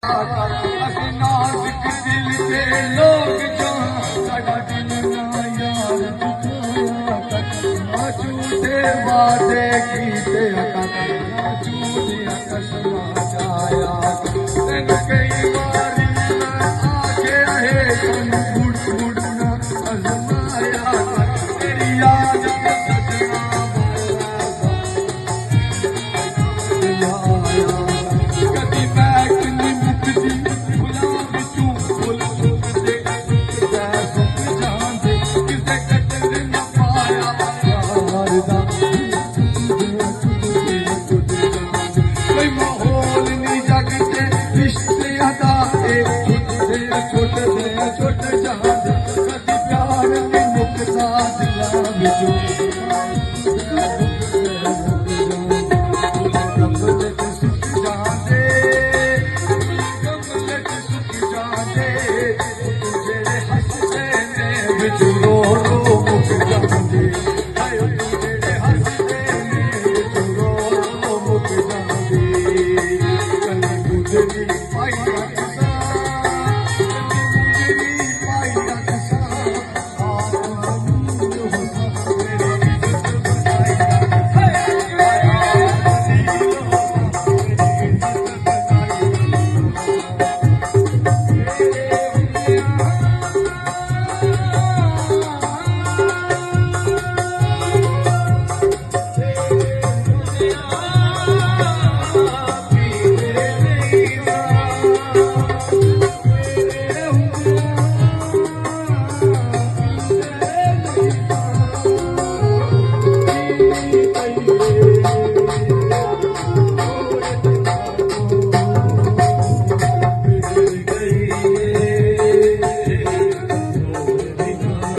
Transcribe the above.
ਅਸੀਂ ਨਾਜ਼ੁਕ ਦਿਲ ਦੇ ਲੋਕ ਜਹਾਂ ਸਾਡਾ ਦਿਲ ਨਾ ਯਾਰ ਦੁਖਾਇਆ ਤੱਕ ਨਾ ਝੂਠੇ ਵਾਦੇ ਕੀਤੇ ਤੱਕ ਨਾ ਝੂਠੀਆਂ ਕਸਮਾਂ ਜਾਇਆ ਤੈਨੂੰ ਕਈ ਵਾਰੀ ਮੈਂ ਆਖਿਆ ਹੈ ਤੈਨੂੰ ਮੁੜ ਮੁੜ ਨਾ ਅਜ਼ਮਾਇਆ ਤੇਰੀ ਯਾਦ